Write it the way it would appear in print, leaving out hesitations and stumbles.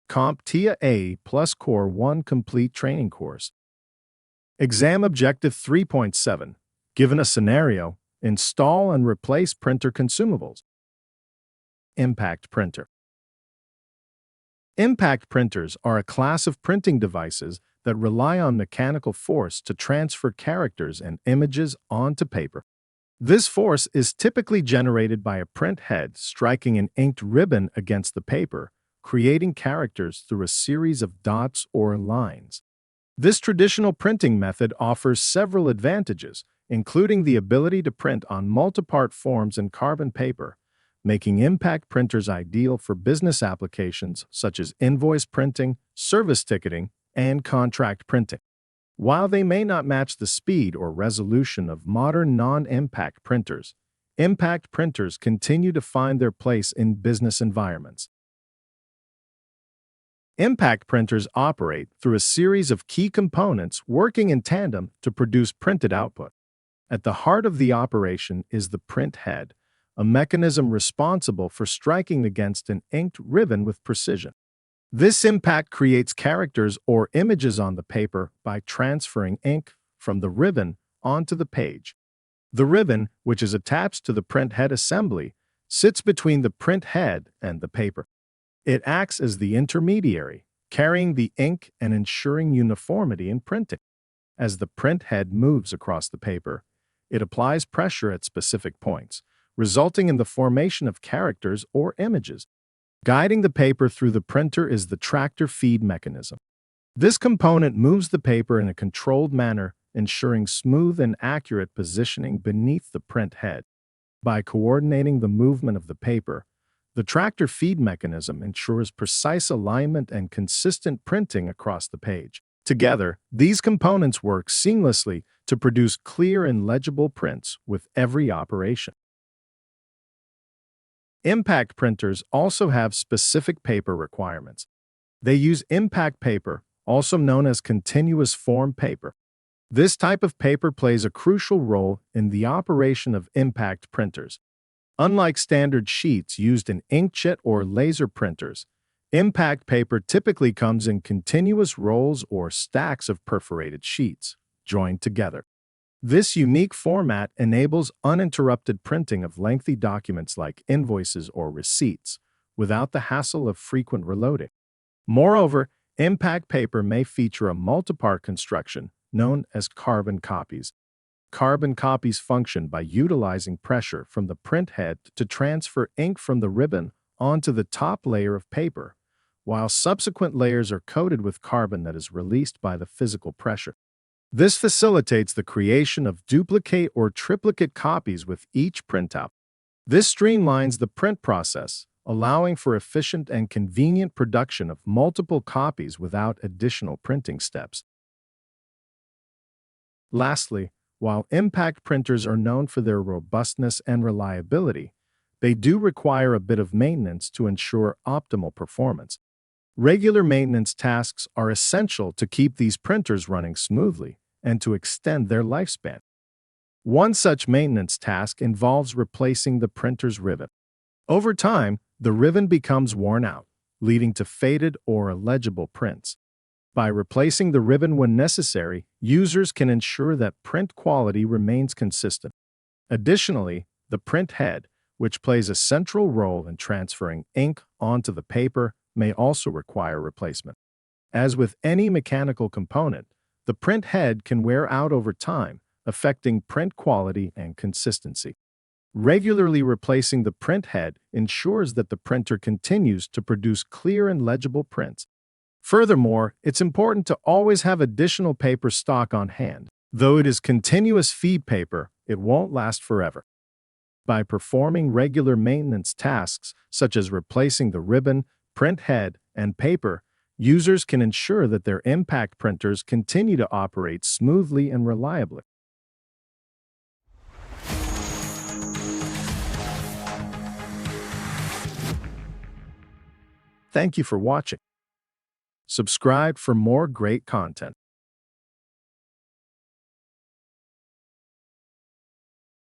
CompTIA A plus Core 1 Complete Training Course. Exam Objective 3.7. Given a scenario, install and replace printer consumables. Impact printer. Impact printers are a class of printing devices that rely on mechanical force to transfer characters and images onto paper. This force is typically generated by a print head striking an inked ribbon against the paper, creating characters through a series of dots or lines. This traditional printing method offers several advantages, including the ability to print on multi-part forms in carbon paper, making impact printers ideal for business applications such as invoice printing, service ticketing, and contract printing. While they may not match the speed or resolution of modern non-impact printers, impact printers continue to find their place in business environments. Impact printers operate through a series of key components working in tandem to produce printed output. At the heart of the operation is the print head, a mechanism responsible for striking against an inked ribbon with precision. This impact creates characters or images on the paper by transferring ink from the ribbon onto the page. The ribbon, which is attached to the print head assembly, sits between the print head and the paper. It acts as the intermediary, carrying the ink and ensuring uniformity in printing. As the print head moves across the paper, it applies pressure at specific points, resulting in the formation of characters or images. Guiding the paper through the printer is the tractor feed mechanism. This component moves the paper in a controlled manner, ensuring smooth and accurate positioning beneath the print head. By coordinating the movement of the paper, the tractor feed mechanism ensures precise alignment and consistent printing across the page. Together, these components work seamlessly to produce clear and legible prints with every operation. Impact printers also have specific paper requirements. They use impact paper, also known as continuous form paper. This type of paper plays a crucial role in the operation of impact printers. Unlike standard sheets used in inkjet or laser printers, impact paper typically comes in continuous rolls or stacks of perforated sheets, joined together. This unique format enables uninterrupted printing of lengthy documents like invoices or receipts, without the hassle of frequent reloading. Moreover, impact paper may feature a multi-part construction known as carbon copies. Carbon copies function by utilizing pressure from the print head to transfer ink from the ribbon onto the top layer of paper, while subsequent layers are coated with carbon that is released by the physical pressure. This facilitates the creation of duplicate or triplicate copies with each printout. This streamlines the print process, allowing for efficient and convenient production of multiple copies without additional printing steps. Lastly, while impact printers are known for their robustness and reliability, they do require a bit of maintenance to ensure optimal performance. Regular maintenance tasks are essential to keep these printers running smoothly and to extend their lifespan. One such maintenance task involves replacing the printer's ribbon. Over time, the ribbon becomes worn out, leading to faded or illegible prints. By replacing the ribbon when necessary, users can ensure that print quality remains consistent. Additionally, the print head, which plays a central role in transferring ink onto the paper, may also require replacement. As with any mechanical component, the print head can wear out over time, affecting print quality and consistency. Regularly replacing the print head ensures that the printer continues to produce clear and legible prints. Furthermore, it's important to always have additional paper stock on hand. Though it is continuous feed paper, it won't last forever. By performing regular maintenance tasks, such as replacing the ribbon, print head, and paper, users can ensure that their impact printers continue to operate smoothly and reliably. Thank you for watching. Subscribe for more great content.